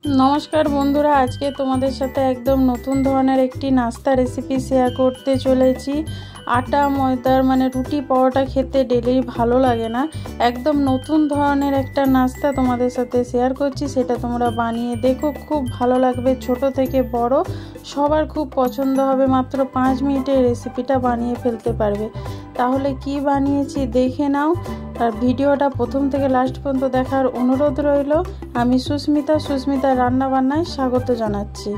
नमस्कार बंधुरा आज के तुम्हारे साथे एकदम नतून धरनेर एकटी नास्ता रेसिपि शेयर करते चलेছি। आटा मयदार माने रुटी परोटा खेते डेली भालो लागे ना, एकदम नतून धरनेर एकटा नास्ता तुम्हारे साथे शेयर करছি। सेटा तोमरा बानिये देखो, खूब भालो लागबे। छोटो थेके बड़ो सबार खूब पछंद होबे। मात्र 5 मिनिटे रेसिपिटा बानिये फेलते पारबे। ताहले कि बानिয়েছি देखे नाओ और भिडियोटा प्रथम थेके लास्ट पर्यन्त देखार अनुरोध रइलो। आमी सुस्मिता रान्ना बान्नाय स्वागत जानाচ্ছি।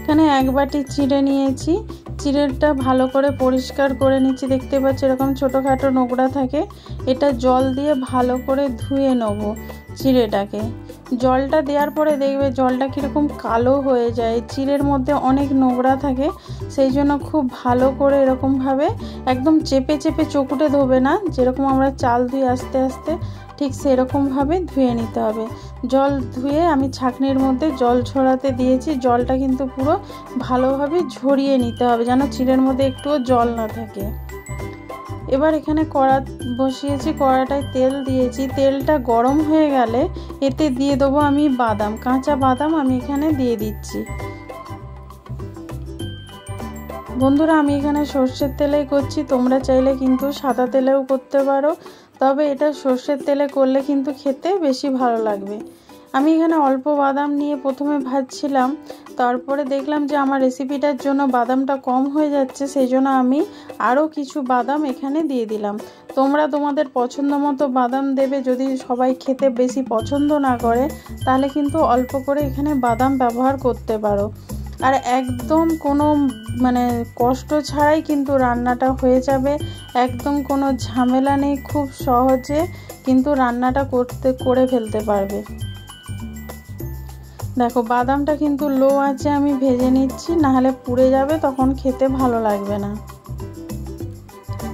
এখানে এক বাটি চিড়ে নিয়েছি। চিড়েটা ভালো করে পরিষ্কার করে নিচ্ছি। দেখতে পাচ্ছ এরকম ছোটখাটো নোংরা থাকে, এটা জল দিয়ে ভালো করে ধুয়ে নেব চিড়েটাকে। জলটা দেওয়ার পরে দেখবে জলটা কীরকম কালো হয়ে যায়, চিড়ের মধ্যে অনেক নোংরা থাকে। সেই জন্য খুব ভালো করে এরকমভাবে একদম চেপে চেপে চকুটে ধোবে না, যেরকম আমরা চাল ধুই আস্তে আস্তে, ঠিক সেরকমভাবে ধুয়ে নিতে হবে। জল ধুয়ে আমি ছাঁকনির মধ্যে জল ছড়াতে দিয়েছি। জলটা কিন্তু পুরো ভালোভাবে ঝরিয়ে নিতে হবে, যেন চিড়ের মধ্যে একটুও জল না থাকে। এবার এখানে কড়া বসিয়েছি, কড়াটায় তেল দিয়েছি। তেলটা গরম হয়ে গেলে এতে দিয়ে দেবো আমি বাদাম, কাঁচা বাদাম আমি এখানে দিয়ে দিচ্ছি। বন্ধুরা আমি এখানে সর্ষের তেলেই করছি, তোমরা চাইলে কিন্তু সাদা তেলেও করতে পারো, তবে এটা সর্ষের তেলে করলে কিন্তু খেতে বেশি ভালো লাগবে। আমি এখানে অল্প বাদাম নিয়ে প্রথমে ভাজছিলাম, তারপরে দেখলাম যে আমার রেসিপিটার জন্য বাদামটা কম হয়ে যাচ্ছে, সেই জন্য আমি আরও কিছু বাদাম এখানে দিয়ে দিলাম। তোমরা তোমাদের পছন্দ মতো বাদাম দেবে। যদি সবাই খেতে বেশি পছন্দ না করে তাহলে কিন্তু অল্প করে এখানে বাদাম ব্যবহার করতে পারো। আর একদম কোনো কষ্ট ছাড়াই কিন্তু রান্নাটা হয়ে যাবে, একদম কোনো ঝামেলা নেই, খুব সহজে কিন্তু রান্নাটা করে ফেলতে পারবে। দেখো বাদামটা কিন্তু লো আঁচে আমি ভেজে নিচ্ছি, নাহলে পুড়ে যাবে, তখন খেতে ভালো লাগবে না।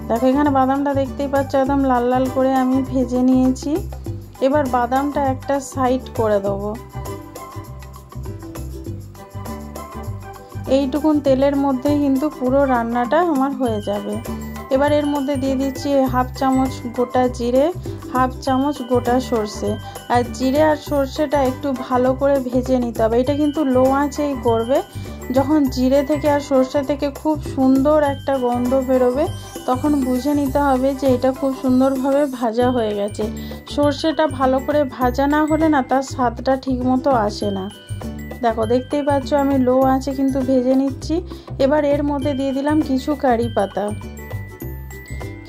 দেখো এখানে বাদামটা দেখতেই পাচ্ছ একদম লাল লাল করে আমি ভেজে নিয়েছি। এবার বাদামটা একটা সাইড করে দেবো। এইটুকুন তেলের মধ্যে কিন্তু পুরো রান্নাটা আমার হয়ে যাবে। এবার এর মধ্যে দিয়ে দিচ্ছি হাফ চামচ গোটা জিরে, হাফ চামচ গোটা সর্ষে। আর জিরে আর সর্ষেটা একটু ভালো করে ভেজে নিতে হবে, এটা কিন্তু লো আঁচেই করবে। যখন জিরে থেকে আর সর্ষে থেকে খুব সুন্দর একটা গন্ধ বেরোবে, তখন বুঝে নিতে হবে যে এটা খুব সুন্দরভাবে ভাজা হয়ে গেছে। সর্ষেটা ভালো করে ভাজা না হলে না তার স্বাদটা ঠিক মতো আসে না। দেখো দেখতেই পাচ্ছ আমি লো আঁচে কিন্তু ভেজে নিচ্ছি। এবার এর মধ্যে দিয়ে দিলাম কিছু কারি পাতা।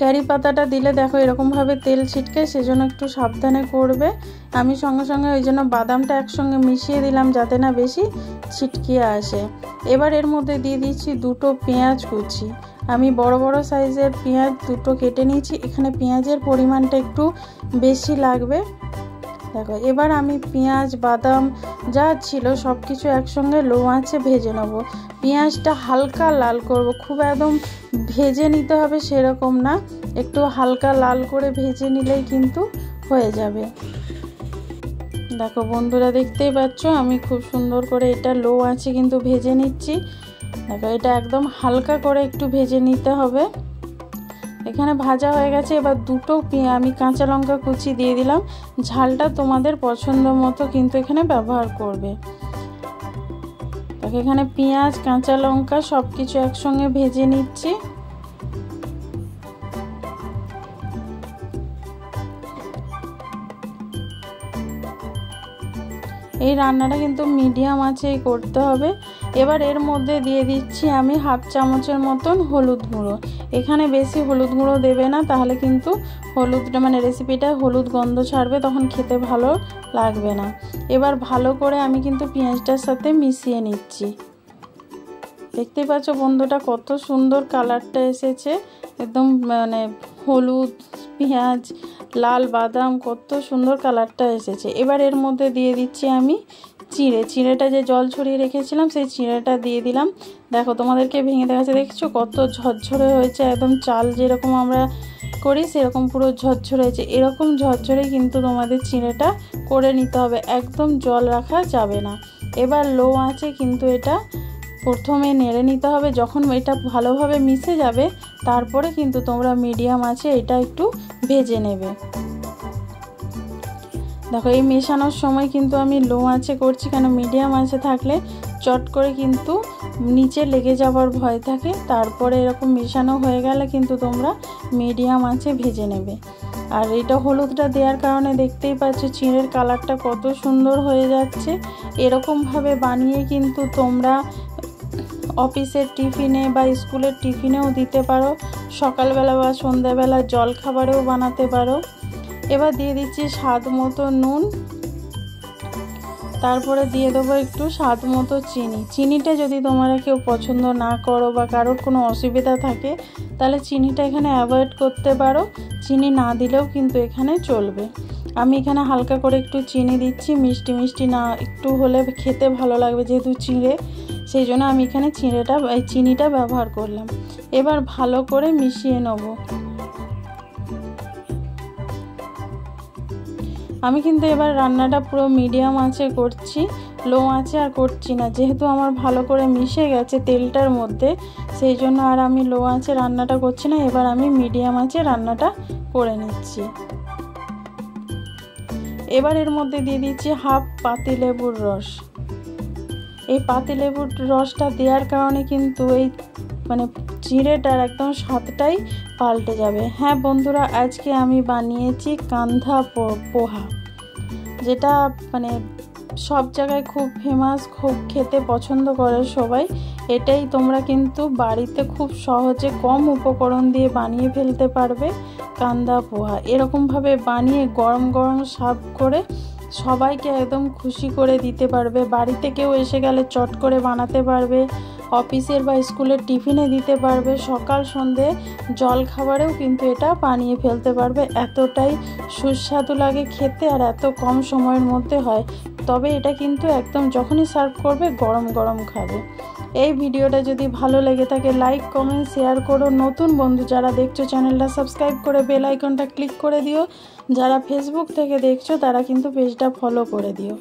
কারি পাতাটা দিলে দেখো এরকমভাবে তেল ছিটকায়, সেজন্য একটু সাবধানে করবে। আমি সঙ্গে সঙ্গে ওই জন্য বাদামটা একসঙ্গে মিশিয়ে দিলাম যাতে না বেশি ছিটকিয়ে আসে। এবার এর মধ্যে দিয়ে দিচ্ছি দুটো পেঁয়াজ কুচি। আমি বড় বড় সাইজের পেঁয়াজ দুটো কেটে নিয়েছি, এখানে পেঁয়াজের পরিমাণটা একটু বেশি লাগবে। দেখো এবার আমি পেঁয়াজ বাদাম যা ছিল সব কিছু একসঙ্গে লো আঁচে ভেজে নেব। পেঁয়াজটা হালকা লাল করব, খুব একদম ভেজে নিতে হবে সেরকম না, একটু হালকা লাল করে ভেজে নিলেই কিন্তু হয়ে যাবে। দেখো বন্ধুরা দেখতেই পাচ্ছ আমি খুব সুন্দর করে এটা লো আঁচে কিন্তু ভেজে নিচ্ছি। দেখো এটা একদম হালকা করে একটু ভেজে নিতে হবে। এখানে ভাজা হয়ে গেছে। এবার দুটো আমি কাঁচা লঙ্কা কুচি দিয়ে দিলাম। ঝালটা তোমাদের পছন্দ মতো কিন্তু এখানে ব্যবহার করবে। এখানে পেঁয়াজ কাঁচা লঙ্কা সব কিছু একসঙ্গে ভেজে নিচ্ছি। এই রান্নাটা কিন্তু মিডিয়াম আঁচেই করতে হবে। এবার এর মধ্যে দিয়ে দিচ্ছি আমি হাফ চামচের মতন হলুদ গুঁড়ো। এখানে বেশি হলুদ গুঁড়ো দেবে না, তাহলে কিন্তু হলুদটা রেসিপিটা হলুদ গন্ধ ছাড়বে, তখন খেতে ভালো লাগবে না। এবার ভালো করে আমি কিন্তু পেঁয়াজটার সাথে মিশিয়ে নিচ্ছি। দেখতেই পাচ্ছ বন্ধুটা কত সুন্দর কালারটা এসেছে, একদম হলুদ পেঁয়াজ লাল বাদাম কত সুন্দর কালারটা এসেছে। এবার এর মধ্যে দিয়ে দিচ্ছি আমি চিড়েটা যে জল ছড়িয়ে রেখেছিলাম সেই চিড়েটা দিয়ে দিলাম। দেখো তোমাদেরকে ভেঙে দেখাচ্ছে, দেখছো কত ঝরঝরে হয়েছে, একদম চাল যেরকম আমরা করি সেরকম পুরো ঝরঝরে হয়েছে। এরকম ঝরঝরে কিন্তু তোমাদের চিড়েটা করে নিতে হবে, একদম জল রাখা যাবে না। এবার লো আঁচে কিন্তু এটা প্রথমে নেড়ে নিতে হবে। যখন এটা ভালোভাবে মিশে যাবে তারপরে কিন্তু তোমরা মিডিয়াম আঁচে এটা একটু ভেজে নেবে। দেখো এই মেশানোর সময় কিন্তু আমি লো আঁচে করছি, কেন মিডিয়াম আঁচে থাকলে চট করে কিন্তু নিচে লেগে যাওয়ার ভয় থাকে। তারপরে এরকম মেশানো হয়ে গেলে কিন্তু তোমরা মিডিয়াম আঁচে ভেজে নেবে। আর এটা হলুদটা দেওয়ার কারণে দেখতেই পাচ্ছ চিঁড়ের কালারটা কত সুন্দর হয়ে যাচ্ছে। এরকমভাবে বানিয়ে কিন্তু তোমরা অফিসের টিফিনে বা স্কুলের টিফিনেও দিতে পারো, সকালবেলা বা সন্ধ্যাবেলা জল খাবারেও বানাতে পারো। এবার দিয়ে দিচ্ছি স্বাদ মতো নুন, তারপরে দিয়ে দেবো একটু স্বাদ মতো চিনি। চিনিটা যদি তোমরা কেউ পছন্দ না করো বা কারোর কোনো অসুবিধা থাকে তাহলে চিনিটা এখানে অ্যাভয়েড করতে পারো, চিনি না দিলেও কিন্তু এখানে চলবে। আমি এখানে হালকা করে একটু চিনি দিচ্ছি, মিষ্টি মিষ্টি না একটু হলে খেতে ভালো লাগবে, যেহেতু চিঁড়ে, সেই জন্য আমি এখানে চিনিটা ব্যবহার করলাম। এবার ভালো করে মিশিয়ে নেব। আমি কিন্তু এবার রান্নাটা পুরো মিডিয়াম আঁচে করছি, লো আঁচে আর করছি না, যেহেতু আমার ভালো করে মিশে গেছে তেলটার মধ্যে, সেই জন্য আর আমি লো আঁচে রান্নাটা করছি না। এবার আমি মিডিয়াম আঁচে রান্নাটা করে নিচ্ছি। এবার এর মধ্যে দিয়ে দিচ্ছি হাফ পাতিলেবুর রস। এই পাতিলেবুর রসটা দেওয়ার কারণে কিন্তু এই চিঁড়েটার একদম স্বাদটাই পাল্টে যাবে। হ্যাঁ বন্ধুরা, আজকে আমি বানিয়েছি কান্ধা পোহা, যেটা সব জায়গায় খুব ফেমাস, খুব খেতে পছন্দ করে সবাই। এটাই তোমরা কিন্তু বাড়িতে খুব সহজে কম উপকরণ দিয়ে বানিয়ে ফেলতে পারবে কান্ধা পোহা। এরকমভাবে বানিয়ে গরম গরম সার্ভ করে সবাইকে একদম খুশি করে দিতে পারবে। বাড়িতে কেউ এসে গেলে চট করে বানাতে পারবে, অফিসের বা স্কুলের টিফিনে দিতে পারবে, সকাল সন্ধে জল খাবারেও কিন্তু এটা বানিয়ে ফেলতে পারবে। এতটাই সুস্বাদু লাগে খেতে আর এত কম সময়ের মধ্যে হয়। তবে এটা কিন্তু একদম যখনই সার্ভ করবে গরম গরম খাবে। এই ভিডিওটা যদি ভালো লেগে থাকে লাইক কমেন্ট শেয়ার করো। নতুন বন্ধু যারা দেখছো চ্যানেলটা সাবস্ক্রাইব করে বেল আইকনটা ক্লিক করে দিও। যারা ফেসবুক থেকে দেখছো তারা কিন্তু পেজটা ফলো করে দিও।